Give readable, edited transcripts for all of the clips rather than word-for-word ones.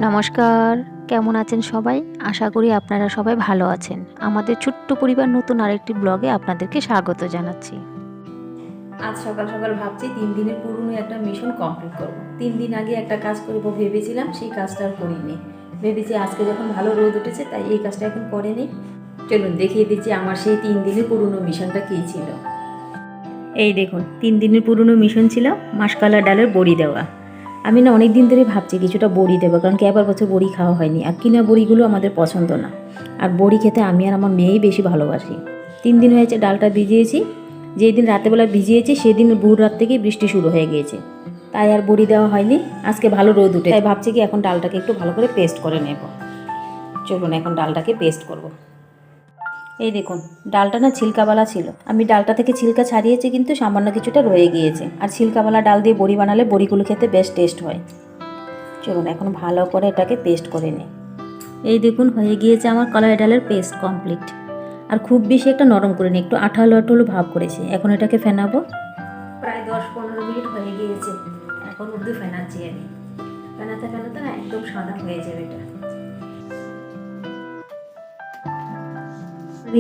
নমস্কার, কেমন আছেন সবাই? আশা করি আপনারা সবাই ভালো আছেন। আমাদের ছোট্ট পরিবার নতুন আরেকটি ব্লগে আপনাদেরকে স্বাগত জানাচ্ছি। আজ সকাল সকাল ভাবছি 3 দিনের পুরনো একটা মিশন কমপ্লিট করব। 3 দিন আগে একটা কাজ করব ভেবেছিলাম, সেই কাজটা আর করিনি। ভেবেছি আজকে যখন ভালো রোদ উঠেছে তাই এই কাজটা এখন করে নিই। চলুন দেখিয়ে দিচ্ছি আমার সেই 3 দিনের পুরনো মিশনটা কী ছিল। এই দেখুন, 3 দিনের পুরনো মিশন ছিল মাসকলা ডালের বড়ি দেওয়া। আমি না অনেক দিন ধরে ভাবছি কিছুটা বড়ি দেবো, কারণ কি এবার বছর বড়ি খাওয়া হয়নি, আর কিনা বড়িগুলো আমাদের পছন্দ না। আর বড়ি খেতে আমি আর আমার মেয়েই বেশি ভালোবাসি। 3 দিন হয়েছে ডালটা ভিজিয়েছি। যেই দিন রাতেবেলা ভিজিয়েছি সেদিন ভোর রাত থেকেই বৃষ্টি শুরু হয়ে গিয়েছে, তাই আর বড়ি দেওয়া হয়নি। আজকে ভালো রোদ উঠে, তাই ভাবছি কি এখন ডালটাকে একটু ভালো করে পেস্ট করে নেব। চলুন এখন ডালটাকে পেস্ট করব। এই দেখুন, ডালটা না ছিলকাওয়ালা ছিল। আমি ডালটা থেকে ছিলকা ছাড়িয়েছি, কিন্তু সামান্য কিছুটা রয়ে গিয়েছে। আর ছিলকাওয়ালা ডাল দিয়ে বড়ি বানালে বড়িগুলো খেতে বেশ টেস্ট হয়। চলুন এখন ভালো করে এটাকে পেস্ট করে নিই। এই দেখুন, হয়ে গিয়েছে আমার কলাই ডালের পেস্ট কমপ্লিট। আর খুব বেশি একটা নরম করে নিই, একটু আঠালো আঠালো ভাব করেছি। এখন এটাকে ফেনাবো। প্রায় 10-15 মিনিট হয়ে গিয়েছে, এখন অবধি ফেনাচ্ছি আমি। ফেনাতে ফেনাতে না একদম সাদা হয়ে যাবে এটা।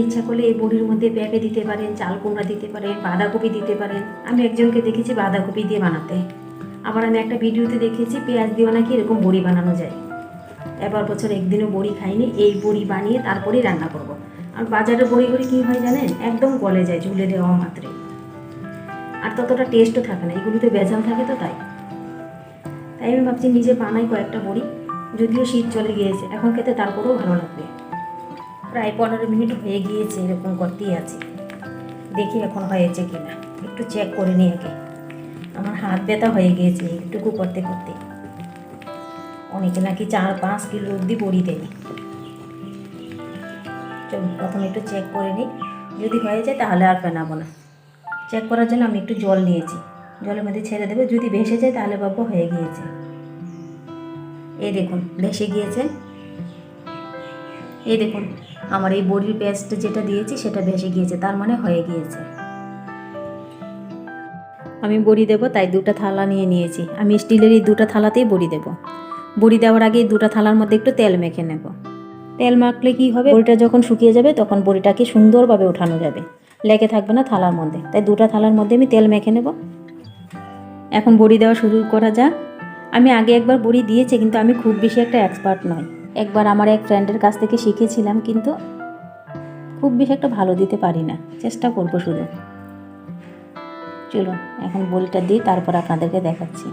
ইচ্ছা করলে এই বড়ির মধ্যে পেঁপে দিতে পারেন, চাল কুমড়া দিতে পারেন, বাঁধাকপি দিতে পারেন। আমি একজনকে দেখেছি বাঁধাকপি দিয়ে বানাতে। আবার আমি একটা ভিডিওতে দেখেছি পেঁয়াজ দিয়েও নাকি এরকম বড়ি বানানো যায়। এবার বছর একদিনও বড়ি খাইনি, এই বড়ি বানিয়ে তারপরেই রান্না করব। আর বাজারের বড়িগুলি কী হয় জানেন, একদম গলে যায় ঝুলে দেওয়া মাত্রে, আর ততটা টেস্টও থাকে না। এগুলিতে ভেজাল থাকে, তো তাই আমি ভাবছি নিজে বানাই কয়েকটা বড়ি। যদিও শীত চলে গিয়েছে, এখন খেতে তারপরেও ভালো লাগবে। প্রায় 15 মিনিট হয়ে গিয়েছে, এরকম করতেই আছে। দেখি এখন হয়েছে কিনা, একটু চেক করে নিই আগে। আমার হাত ব্যথা হয়ে গিয়েছে একটুকু করতে করতে। অনেকে নাকি 4-5 কিলো অবধি বড়ি দেয়। চলুন প্রথমে একটু চেক করে নিই, যদি হয়ে যায় তাহলে আর ফেনাবো না। চেক করার জন্য আমি একটু জল নিয়েছি, জলের মধ্যে ছেড়ে দেবো। যদি ভেসে যায় তাহলে ভাববো হয়ে গিয়েছে। এই দেখুন ভেসে গিয়েছে। এই দেখুন আমার এই বড়ির পেস্ট যেটা দিয়েছি সেটা ভেসে গিয়েছে, তার মানে হয়ে গিয়েছে। আমি বড়ি দেবো তাই 2টা থালা নিয়ে নিয়েছি। আমি স্টিলের এই 2টা থালাতেই বড়ি দেবো। বড়ি দেওয়ার আগে এই 2টা থালার মধ্যে একটু তেল মেখে নেব। তেল মাখলে কি হবে, বড়িটা যখন শুকিয়ে যাবে তখন বড়িটাকে সুন্দরভাবে ওঠানো যাবে, লেগে থাকবে না থালার মধ্যে। তাই 2টা থালার মধ্যে আমি তেল মেখে নেব। এখন বড়ি দেওয়া শুরু করা যাক। আমি আগে একবার বড়ি দিয়েছি, কিন্তু আমি খুব বেশি একটা এক্সপার্ট নই। একবার আমার এক ফ্রেন্ডের কাছ থেকে শিখেছিলাম, কিন্তু খুব বেশি একটা ভালো দিতে পারি না। চেষ্টা করবো শুধু। চলুন এখন বড়িটা দিই, তারপর আপনাদেরকে দেখাচ্ছি।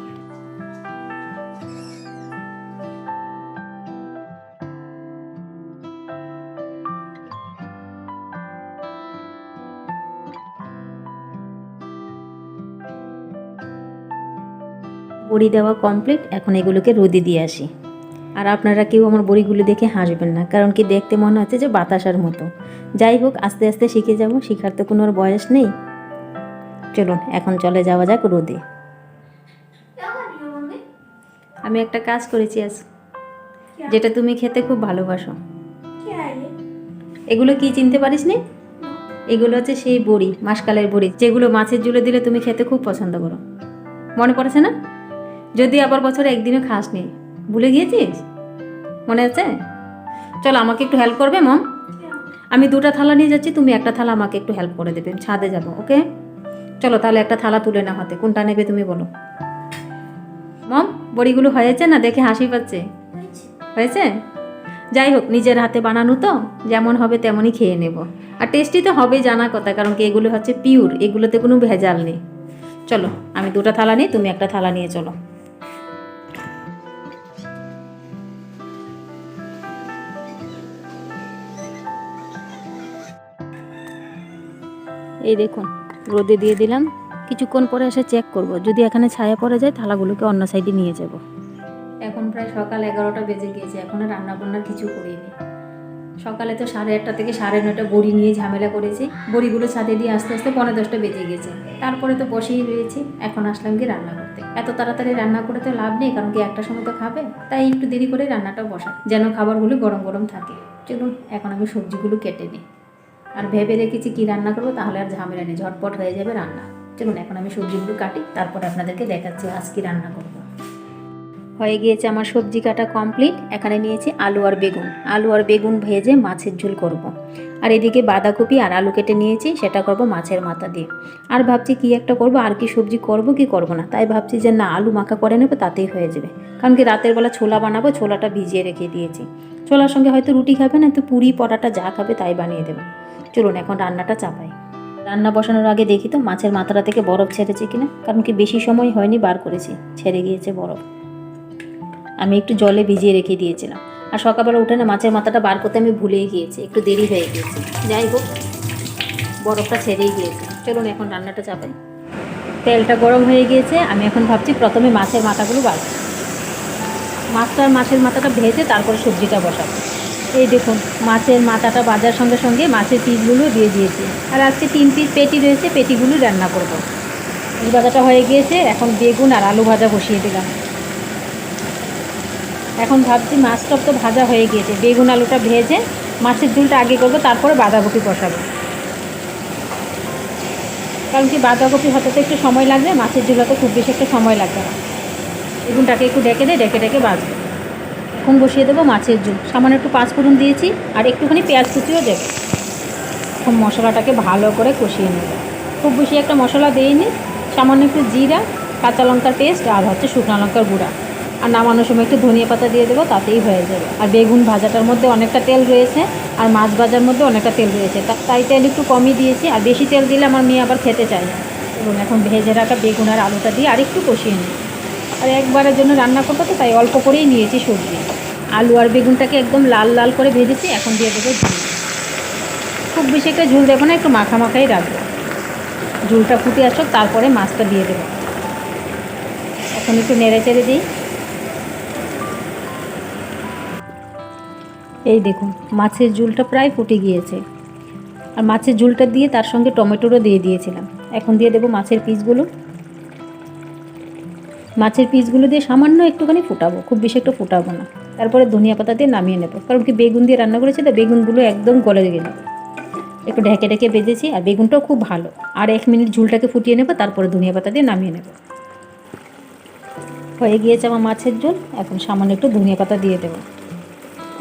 বড়ি দেওয়া কমপ্লিট, এখন এগুলোকে রোদে দিয়ে আসি। আর আপনারা কেউ আমার বড়িগুলো দেখে হাসবেন না, কারণ কি দেখতে মনে হচ্ছে যে বাতাসার মতো। যাই হোক, আস্তে আস্তে শিখে যাব, শেখার তো কোনো বয়স নেই। চলুন এখন চলে যাওয়া যাক রোদে। আমি একটা কাজ করেছি আজ, যেটা তুমি খেতে খুব ভালোবাসো। এগুলো কি চিনতে পারিস নি? এগুলো হচ্ছে সেই বড়ি, মাসকালের বড়ি, যেগুলো মাছের ঝুলে দিলে তুমি খেতে খুব পছন্দ করো। মনে পড়েছে না? যদি আবার বছরে একদিনও খাসনি, ভুলে গিয়েছিস? মনে আছে? চলো আমাকে একটু হেল্প করবে মম? আমি 2টা থালা নিয়ে যাচ্ছি, তুমি একটা থালা আমাকে একটু হেল্প করে দেবে। ছাদে যাব, ওকে? চলো তাহলে একটা থালা তুলে না হাতে, কোনটা নেবে তুমি বলো। মম, বড়িগুলো হয়েছে না? দেখে হাসি পাচ্ছে। হয়েছে? যাই হোক, নিজের হাতে বানানো তো, যেমন হবে তেমনই খেয়ে নেব। আর টেস্টি তো হবেই, জানা কথা, কারণ কি এগুলো হচ্ছে পিওর, এগুলোতে কোনো ভেজাল নেই। চলো আমি 2টা থালা নিই, তুমি একটা থালা নিয়ে চলো। এই দেখুন রোদে দিয়ে দিলাম। কিছুক্ষণ পরে এসে চেক করব, যদি এখানে ছায়া পড়ে যায় থালাগুলোকে অন্য সাইডে নিয়ে যাব। এখন প্রায় সকাল 11টা বেজে গিয়েছে, এখনও রান্না বান্নার কিছু করিনি। সকালে তো 8:30 থেকে 9:30 বড়ি নিয়ে ঝামেলা করেছি। বড়িগুলো ছাদে দিয়ে আস্তে আস্তে 9:45 বেজে গেছে। তারপরে তো বসেই রয়েছি, এখন আসলাম কি রান্না করতে। এত তাড়াতাড়ি রান্না করে তো লাভ নেই, কারণ কি একটা সময় তো খাবে, তাই একটু দেরি করে রান্নাটাও বসাই, যেন খাবারগুলো গরম গরম থাকে। চলুন এখন আমি সবজিগুলো কেটে নিই। আর ভেবে রেখেছি কি রান্না করবো, তাহলে আর ঝামেলা নেই, ঝটপট হয়ে যাবে রান্না। চলুন এখন আমি সবজিগুলো কাটি, তারপর আপনাদেরকে দেখাচ্ছি আজ কি রান্না করবো। হয়ে গিয়েছে আমার সবজি কাটা কমপ্লিট। এখানে নিয়েছি আলু আর বেগুন। আলু আর বেগুন ভেজে মাছের ঝোল করব। আর এদিকে বাঁধাকপি আর আলু কেটে নিয়েছি, সেটা করব মাছের মাথা দিয়ে। আর ভাবছি কি একটা করব, আর কি সবজি করব কি করব না, তাই ভাবছি যে না, আলু মাখা করে নেবো, তাতেই হয়ে যাবে। কারণ কি রাতের বেলা ছোলা বানাবো, ছোলাটা ভিজিয়ে রেখে দিয়েছি। ছোলার সঙ্গে হয়তো রুটি খাবে না, তো পুরি পরাটা যা খাবে তাই বানিয়ে দেবো। চলুন এখন রান্নাটা চাপাই। রান্না বসানোর আগে দেখি তো মাছের মাথাটা থেকে বরফ ছেড়েছে কিনা, কারণ কি বেশি সময় হয়নি, বার করেছি, ছেড়ে গিয়েছে বরফ। আমি একটু জলে ভিজিয়ে রেখে দিয়েছিলাম। আর সকালবেলা উঠে না মাছের মাথাটা বার করতে আমি ভুলেই গিয়েছি, একটু দেরি হয়ে গিয়েছে। যাই হোক, বরফটা ছেড়েই গিয়েছে। চলুন এখন রান্নাটা চাপাই। তেলটা গরম হয়ে গিয়েছে, আমি এখন ভাবছি প্রথমে মাছের মাথাগুলো বাড়বো। মাছের মাথাটা ভেজে তারপরে সবজিটা বসাবো। এই দেখুন, মাছের মাথাটা ভাজার সঙ্গে সঙ্গে মাছের পিসগুলো দিয়ে দিয়েছি। আর আজকে 3 পিস পেটি রয়েছে, পেটিগুলো রান্না করব। এই ভাজাটা হয়ে গিয়েছে, এখন বেগুন আর আলু ভাজা বসিয়ে দিলাম। এখন ভাবছি মাছটা তো ভাজা হয়ে গিয়েছে, বেগুন আলুটা ভেজে মাছের ঝোলটা আগে করবো, তারপরে বাঁধাকপি বসাবো। কারণ কি বাঁধাকপি হতে তো একটু সময় লাগবে, মাছের ঝোল হতে খুব বেশি একটা সময় লাগবে না। বেগুনটাকে একটু ডেকে বাজবে। এখন বসিয়ে দেবো মাছের ঝোল। সামান্য একটু পাঁচফোড়ন দিয়েছি, আর একটুখানি পেঁয়াজ কুচিও দেবো। এখন মশলাটাকে ভালো করে কষিয়ে নেব। খুব বেশি একটা মশলা দিইনি, সামান্য একটু জিরা, কাঁচা লঙ্কার পেস্ট আর শুকনো লঙ্কার গুঁড়া। আর নামানোর সময় একটু ধনিয়া পাতা দিয়ে দেবো, তাতেই হয়ে যাবে। আর বেগুন ভাজাটার মধ্যে অনেকটা তেল রয়েছে, আর মাছ ভাজার মধ্যে অনেকটা তেল রয়েছে, তাই তেল একটু কমই দিয়েছি। আর বেশি তেল দিলে আমার মেয়ে আবার খেতে চায় না। এবং এখন ভেজে রাখা বেগুন আর আলুটা দিয়ে আরেকটু কষিয়ে নিই। আর একবারের জন্য রান্না করবো তো, তাই অল্প করেই নিয়েছি সবজি। আলু আর বেগুনটাকে একদম লাল লাল করে ভেজেছি। এখন দিয়ে দেবো ঝোল। খুব বেশি একটা ঝোল দেবো না, একটু মাখাই রাখবো। ঝোলটা ফুটে আসুক, তারপরে মাছটা দিয়ে দেবো। এখন একটু নেড়ে চেড়ে দিই। এই দেখুন, মাছের ঝোলটা প্রায় ফুটে গিয়েছে। আর মাছের ঝোলটা দিয়ে তার সঙ্গে টমেটোরও দিয়ে দিয়েছিলাম। এখন দিয়ে দেবো মাছের পিসগুলো। মাছের পিসগুলো দিয়ে সামান্য একটুখানি ফুটাবো, খুব বেশি একটু ফুটাবো না। তারপরে ধনিয়া পাতা দিয়ে নামিয়ে নেবো, কারণ কি বেগুন দিয়ে রান্না করেছি তো, বেগুনগুলো একদম গলে গেল। একটু ঢেকে ভেজেছি, আর বেগুনটাও খুব ভালো। আর 1 মিনিট ঝোলটাকে ফুটিয়ে নেবো, তারপরে ধনিয়া পাতা দিয়ে নামিয়ে নেব। হয়ে গিয়েছে আমার মাছের ঝোল। এখন সামান্য একটু ধনিয়া পাতা দিয়ে দেবো।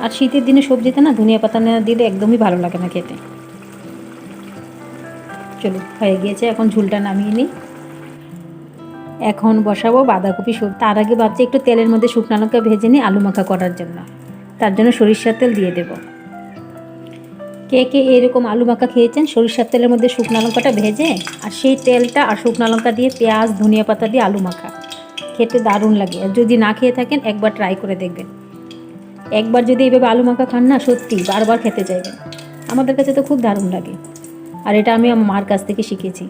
আর শীতের দিনে সবজিতে না ধনিয়া পাতা না দিলে একদমই ভালো লাগে না খেতে। চলুন, হয়ে গিয়েছে, এখন ঝোলটা নামিয়ে নিই। এখন বসাবো বাঁধাকপি সবজি। তার আগে ভাবছি একটু তেলের মধ্যে শুকনো লঙ্কা ভেজে নিই আলু মাখা করার জন্য। তার জন্য সরিষার তেল দিয়ে দেবো। কে কে এরকম আলু মাখা খেয়েছেন সরিষার তেলের মধ্যে শুকনো লঙ্কাটা ভেজে, আর সেই তেলটা আর শুকনো লঙ্কা দিয়ে পেঁয়াজ ধনিয়া পাতা দিয়ে আলু মাখা খেতে দারুণ লাগে। আর যদি না খেয়ে থাকেন, একবার ট্রাই করে দেখবেন। একবার যদি এইভাবে আলু মাখা খান না, সত্যি বারবার খেতে চাইবেন। আমাদের কাছে তো খুব দারুণ লাগে। আর এটা আমি আমার মার কাছ থেকে শিখেছি।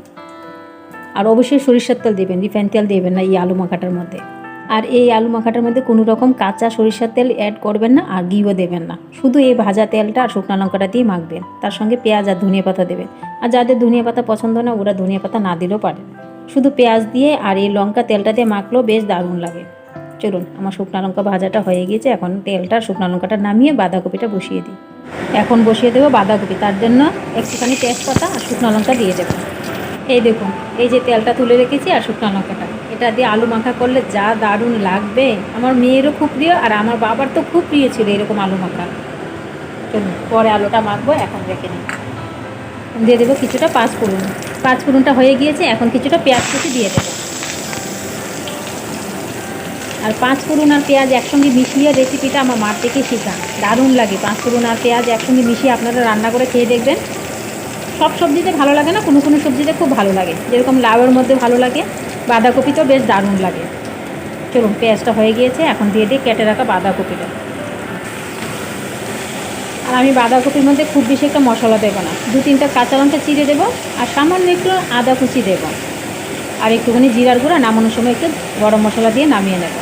আর অবশ্যই সরিষার তেল দেবেন, রিফাইন তেল দেবেন না এই আলু মাখাটার মধ্যে। আর এই আলু মাখাটার মধ্যে কোনো রকম কাঁচা সরিষার তেল অ্যাড করবেন না, আর ঘিও দেবেন না। শুধু এই ভাজা তেলটা আর শুকনো লঙ্কাটা দিয়ে মাখবেন। তার সঙ্গে পেঁয়াজ আর ধনিয়া পাতা দেবেন। আর যাদের ধনিয়া পাতা পছন্দ না, ওরা ধনিয়া পাতা না দিলেও পারে। শুধু পেঁয়াজ দিয়ে আর এই লঙ্কা তেলটা দিয়ে মাখলেও বেশ দারুণ লাগে। চলুন, আমার শুকনো লঙ্কা ভাজাটা হয়ে গিয়েছে। এখন তেলটা শুকনো লঙ্কাটা নামিয়ে বাঁধাকপিটা বসিয়ে দিই। এখন বসিয়ে দেবো বাঁধাকপি। তার জন্য একটুখানি তেজপাতা আর শুকনো লঙ্কা দিয়ে দেবো। এই দেখুন, এই যে তেলটা তুলে রেখেছি আর শুকনো লঙ্কাটা, এটা দিয়ে আলু মাখা করলে যা দারুণ লাগবে। আমার মেয়েরও খুব প্রিয়, আর আমার বাবার তো খুব প্রিয় ছিল এরকম আলু মাখা। চলুন, পরে আলুটা মাখবো, এখন রেখে নিই। দিয়ে দেবো কিছুটা পাঁচফোড়ন। পাঁচফোড়নটা হয়ে গিয়েছে, এখন কিছুটা পেঁয়াজ কুচি দিয়ে দেবো। আর পাঁচফোড়ন আর পেঁয়াজ একসঙ্গে মিশিয়ে রেসিপিটা আমার মার থেকে শেখা, দারুণ লাগে। পাঁচফোড়ন আর পেঁয়াজ একসঙ্গে মিশিয়ে আপনারা রান্না করে খেয়ে দেখবেন। সব সবজিতে ভালো লাগে না, কোনো কোনো সবজিতে খুব ভালো লাগে। যেরকম লাউয়ের মধ্যে ভালো লাগে, বাঁধাকপিতেও বেশ দারুণ লাগে। চলুন, পেঁয়াজটা হয়ে গিয়েছে, এখন দিয়ে দিই কেটে রাখা বাঁধাকপিটা। আর আমি বাঁধাকপির মধ্যে খুব বেশি একটা মশলা দেবো না, 2-3টা কাঁচা লঙ্কা চিড়ে দেবো, আর সামান্য একটু আদা কুচি দেবো, আর একটুখানি জিরার গুঁড়া। নামানোর সময় একটু গরম মশলা দিয়ে নামিয়ে নেব।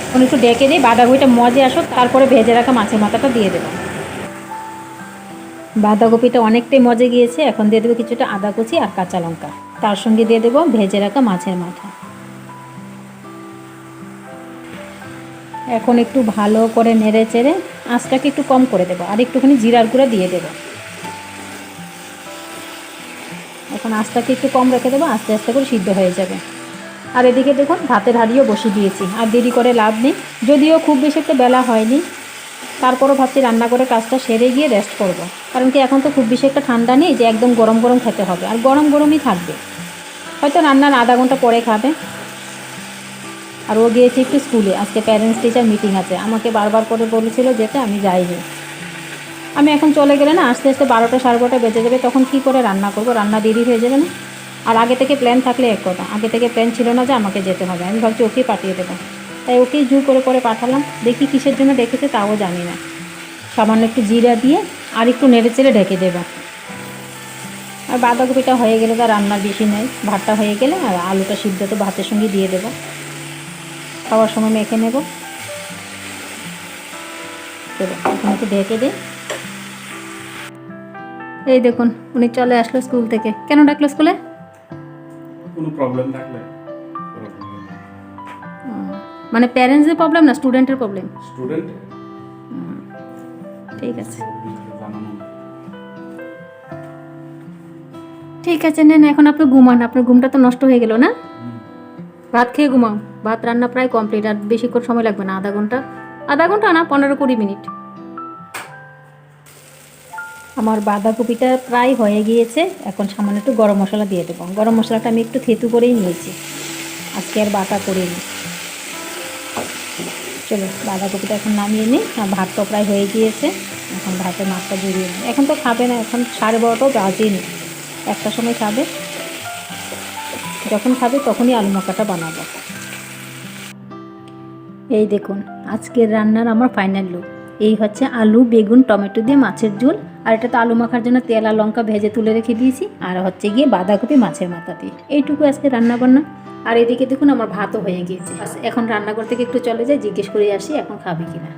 এখন একটু ডেকে দিই, বাঁধাকপিটা মজে আসুক, তারপরে ভেজে রাখা মাছের মাথাটা দিয়ে দেবো। বাঁধাকপিটা অনেকটাই মজে গিয়েছে, এখন দিয়ে দেবো কিছুটা আদা কুচি আর কাঁচা লঙ্কা। তার সঙ্গে দিয়ে দেবো ভেজে রাখা মাছের মাথা। এখন একটু ভালো করে নেড়ে চেড়ে আঁচটাকে একটু কম করে দেবো, আর একটুখানি জিরার গুঁড়া দিয়ে দেবো। এখন আঁচটাকে একটু কম রেখে দেবো, আস্তে আস্তে করে সিদ্ধ হয়ে যাবে। আর এদিকে দেখুন ভাতের হাঁড়িও বসিয়ে দিয়েছি, আর দেরি করে লাভ নেই। যদিও খুব বেশি একটা বেলা হয়নি, তারপরও ভাবছি রান্না করে কাজটা সেরে গিয়ে রেস্ট করব। কারণ কি এখন তো খুব বেশি একটা ঠান্ডা নেই যে একদম গরম গরম খেতে হবে, আর গরম গরমই থাকবে। হয়তো রান্নার আধা ঘন্টা পরে খাবে। আর ও গিয়েছে একটু স্কুলে, আজকে প্যারেন্টস টিচার মিটিং আছে, আমাকে বারবার করে বলেছিল যেতে, আমি যাইনি। আমি এখন চলে গেলে না আস্তে আস্তে 12টা সাড়ে 12টা বেজে যাবে, তখন কী করে রান্না করব, রান্না দেরি হয়ে যাবে না। আর আগে থেকে প্ল্যান থাকলে এক কথা, আগে থেকে প্ল্যান ছিল না যে আমাকে যেতে হবে, আমি ভাবছি ওকেই পাঠিয়ে দেবো। তাই ওকেই জোর করে করে পাঠালাম, দেখি কিসের জন্য ডেকেছে তাও জানি না। সামান্য একটু জিরা দিয়ে আর একটু নেড়ে চেড়ে ঢেকে দেবো। আর বাঁধাকপিটা হয়ে গেলে তো রান্নার বেশি নেই, ভাতটা হয়ে গেলে আর আলুটা সিদ্ধ তো ভাতের সঙ্গে দিয়ে দেবো, খাওয়ার সময় মেখে নেব। চলো এখন একটু ঢেকে দিই। এই দেখুন উনি চলে আসলো স্কুল থেকে। কেন ডাকলো স্কুলে? কোনো প্রবলেম থাকলে মানে প্যারেন্টসের প্রবলেম না স্টুডেন্টের প্রবলেম? স্টুডেন্ট ঠিক আছে জানানো। ঠিক আছে, নেন এখন আপনি ঘুমান, আপনার ঘুমটা তো নষ্ট হয়ে গেল না। ভাত খেয়ে ঘুমাও, ভাত রান্না প্রায় কমপ্লিট, আর বেশিক্ষণ সময় লাগবে না, আধা ঘন্টা না 15-20 মিনিট। আমার বাঁধাকপিটা প্রায় হয়ে গিয়েছে, এখন সামান্য একটু গরম মশলা দিয়ে দেবো। গরম মশলাটা আমি একটু থেতু করেই নিয়েছি, আজকে আর বাটা করিনি। চলো বাঁধাকপিটা এখন নামিয়ে নিই, আর ভাতটা প্রায় হয়ে গিয়েছে, এখন ভাতের মাছটা জড়িয়ে নিই। এখন তো খাবে না, এখন 12:30টাও বাজেনি, একটার সময় খাবে। যখন খাবে তখনই আলু মাখাটা বানাবো। এই দেখুন আজকের রান্নার আমার ফাইনাল লুক। এই হচ্ছে আলু বেগুন টমেটো দিয়ে মাছের ঝোল, আর এটা তো আলু মাখার জন্য তেল আর লঙ্কা ভেজে তুলে রেখে দিয়েছি, আর হচ্ছে গিয়ে বাঁধাকপি মাছের মাথা দিয়ে। এইটুকু আজকে রান্না বান্না। আর এদিকে দেখুন আমার ভাতও হয়ে গিয়েছে। এখন রান্নাঘর থেকে একটু চলে যাই, জিজ্ঞেস করে আসি এখন খাবে কিনা।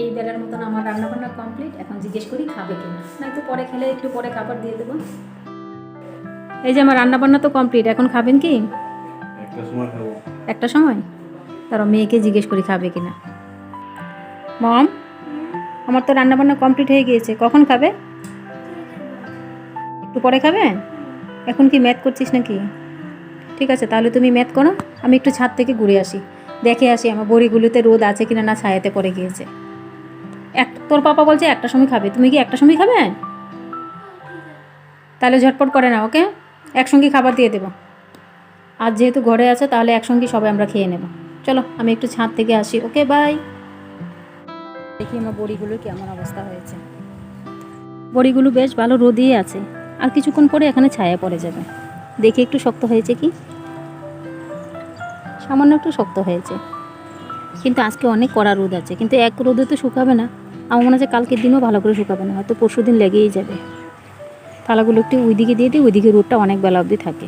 এই বেলার মতন আমার রান্না বান্না কমপ্লিট, এখন জিজ্ঞেস করি খাবে কিনা, নয়তো পরে খেলে একটু পরে খাবার দিয়ে দেবো। এই যে আমার রান্না বান্না তো কমপ্লিট, এখন খাবেন কি? একটা সময় খাবো। একটা সময় তারা মেয়েকে জিজ্ঞেস করি খাবে কিনা। মম, আমার তো রান্নাবান্না কমপ্লিট হয়ে গিয়েছে, কখন খাবে? একটু পরে খাবে? এখন কি ম্যাথ করছিস নাকি? ঠিক আছে তাহলে তুমি ম্যাথ করো, আমি একটু ছাদ থেকে ঘুরে আসি, দেখে আসি আমার বড়িগুলোতে রোদ আছে কিনা, না ছায়াতে পড়ে গিয়েছে। তোর পাপা বলছে একটা সময় খাবে, তুমি কি একটা সময় খাবে? তাহলে ঝটপট করে না, ওকে একসঙ্গে খাবার দিয়ে দেবো। আজ যেহেতু ঘরে আছে তাহলে একসঙ্গে সবাই আমরা খেয়ে নেব। চলো আমি একটু ছাদ থেকে আসি, ওকে বাই। দেখি আমার বড়িগুলোর কেমন অবস্থা হয়েছে। বড়িগুলো বেশ ভালো রোদেই আছে, আর কিছুক্ষণ পরে এখানে ছায়া পড়ে যাবে। দেখি একটু শক্ত হয়েছে কি, সামান্য একটু শক্ত হয়েছে, কিন্তু আজকে অনেক কড়া রোদ আছে, কিন্তু এক রোদে তো শুকাবে না। আমার মনে হচ্ছে কালকের দিনও ভালো করে শুকাবে না, হয়তো পরশু দিন লেগেই যাবে। থালাগুলো একটু ওইদিকে দিয়ে দিই, ওইদিকে রোদটা অনেক বেলা অবধি থাকে।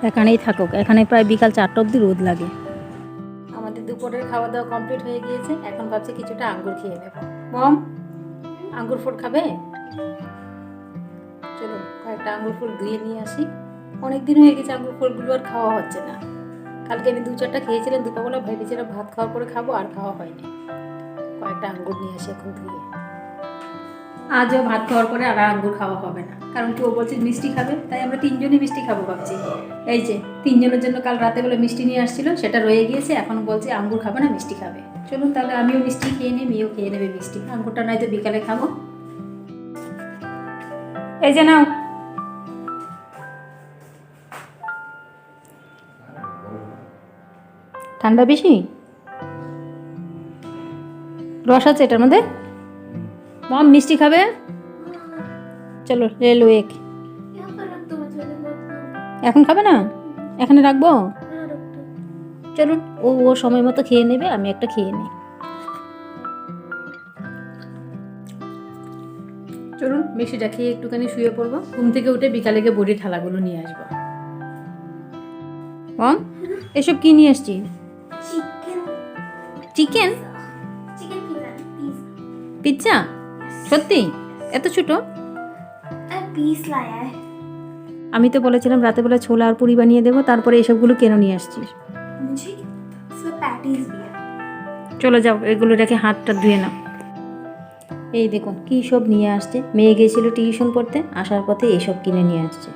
এখানেই থাকুক, এখানে প্রায় বিকাল 4টা অবধি রোদ লাগে। আমাদের দুপুরের খাওয়া দাওয়া কমপ্লিট হয়ে গিয়েছে, এখন ভাবছি কিছুটা আঙ্গুর খেয়ে নেব। মম, আঙ্গুর ফল খাবে? চলো কয়েকটা আঙ্গুর ফল ধুয়ে নিয়ে আসি, অনেক দিন হয়ে গেছে আঙ্গুর ফলগুলো আর খাওয়া হচ্ছে না। কালকে আমি 2-4টা খেয়েছিলাম দুপুরবেলা, ভেবেছিলাম ভাত খাওয়ার পরে খাবো, আর খাওয়া হয়নি। কয়েকটা আঙ্গুর নিয়ে আসি এখন ধুয়ে। আজও ভাত খাওয়ার পরে আর আঙ্গুর খাওয়া হবে না, কারণ কেউ বলছে মিষ্টি খাবে, তাই আমরা 3জনই মিষ্টি খাবো ভাবছি। এই যে 3জনের জন্য কাল রাতে বেলা মিষ্টি নিয়ে আসছিল, সেটা রয়ে গিয়েছে, এখন বলছে আঙ্গুর খাবে না মিষ্টি খাবে। চলুন তাহলে আমিও মিষ্টি খেয়ে নিই, মেয়েও খেয়ে নেবে মিষ্টি, আঙ্গুরটা নয়তো বিকালে খাবো। এই যে নাও। ঠান্ডা বেশি, রস আছে এটার মধ্যে। মম মিষ্টি খাবে? চলো রেল এক। এখন খাবে না, এখানে রাখবো। চলুন ও সময় মতো খেয়ে নেবে, আমি একটা খেয়ে নিই। চলুন মিষ্টিটা খেয়ে একটুখানি শুয়ে পড়বো, ঘুম থেকে উঠে বিকালে গিয়ে বড়ির থালাগুলো নিয়ে আসবো। মম এসব কি নিয়ে আসছি? Chicken pizza? সত্যি এত ছোট? আমি তো বলেছিলাম রাতে বেলা ছোলা আর পুরি বানিয়ে দেবো, তারপরে এসবগুলো কেন নিয়ে আসছিস? চলে যাও, এগুলো রেখে হাতটা ধুয়ে নাও। এই দেখুন কী সব নিয়ে আসছে, মেয়ে গিয়েছিল টিউশন পড়তে, আসার পথে এইসব কিনে নিয়ে আসছে।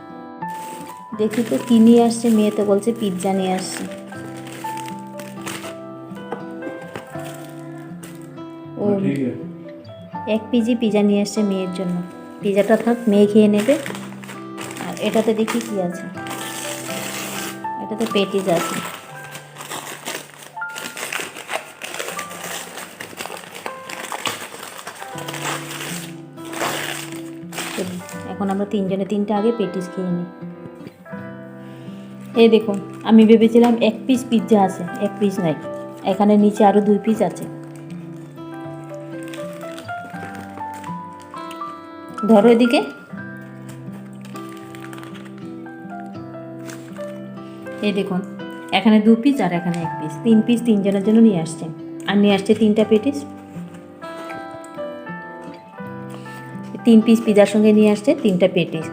দেখি তো কী নিয়ে আসছে, মেয়ে তো বলছে পিৎজা নিয়ে আসছে। ও ठीक है 1 পিজি পিৎজা নিয়ে আসছে মেয়ের জন্য। পিৎজাটা থাক, মেয়ে খেয়ে নেবে। আর এটাতে দেখি কী আছে, এটাতে পেটিস আছে। চলুন, এখন আমরা তিনজনে তিনটা আগে পেটিস খেয়ে নিই। এই দেখুন, আমি ভেবেছিলাম 1 পিস পিৎজা আছে, 1 পিস নাই, এখানে নিচে আরও 2 পিস আছে। ধরো এদিকে। এই দেখুন, এখানে 2 পিস আর এখানে 1 পিস, 3 পিস তিনজনের জন্য নিয়ে আসছে। আর নিয়ে আসছে 3টা পেটিস। 3 পিস পিৎজার সঙ্গে নিয়ে আসছে 3টা পেটিস।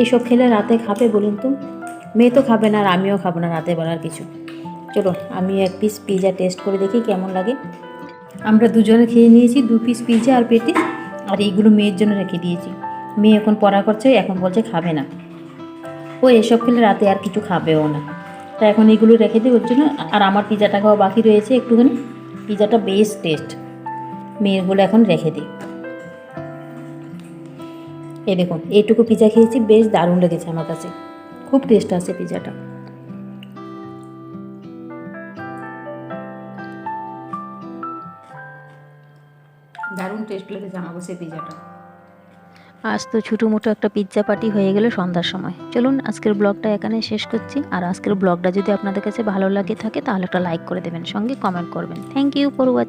এসব খেলে রাতে খাবে বলুন তো? মেয়ে তো খাবে না, আর আমিও খাবো না রাতে বেলার কিছু। চলো আমি 1 পিস পিৎজা টেস্ট করে দেখি কেমন লাগে। আমরা দুজনে খেয়ে নিয়েছি 2 পিস পিৎজা আর পেটিস, আর এইগুলো মেয়ের জন্য রেখে দিয়েছি। মেয়ে এখন পড়া করছে, এখন বলছে খাবে না, ও এসব খেলে রাতে আর কিছু খাবেও না। তা এখন এগুলো রেখে দিই ওর জন্য। আর আমার পিৎজাটা খাওয়া বাকি রয়েছে একটুখানি। পিৎজাটা বেশ টেস্ট, মেয়েরগুলো এখন রেখে দিই। এই দেখুন, এইটুকু পিৎজা খেয়েছি, বেশ দারুণ লেগেছে আমার কাছে, খুব টেস্ট আছে পিৎজাটা। দারুণ টেস্ট লেগেছে আমার কাছে পিৎজাটা। আজ তো ছোটো মোটো একটা পিৎজা পার্টি হয়ে গেল সন্ধ্যার সময়। চলুন আজকের ব্লগটা এখানে শেষ করছি। আর আজকের ব্লগটা যদি আপনাদের কাছে ভালো লাগে থাকে তাহলে একটা লাইক করে দেবেন, সঙ্গে কমেন্ট করবেন। Thank you for watching.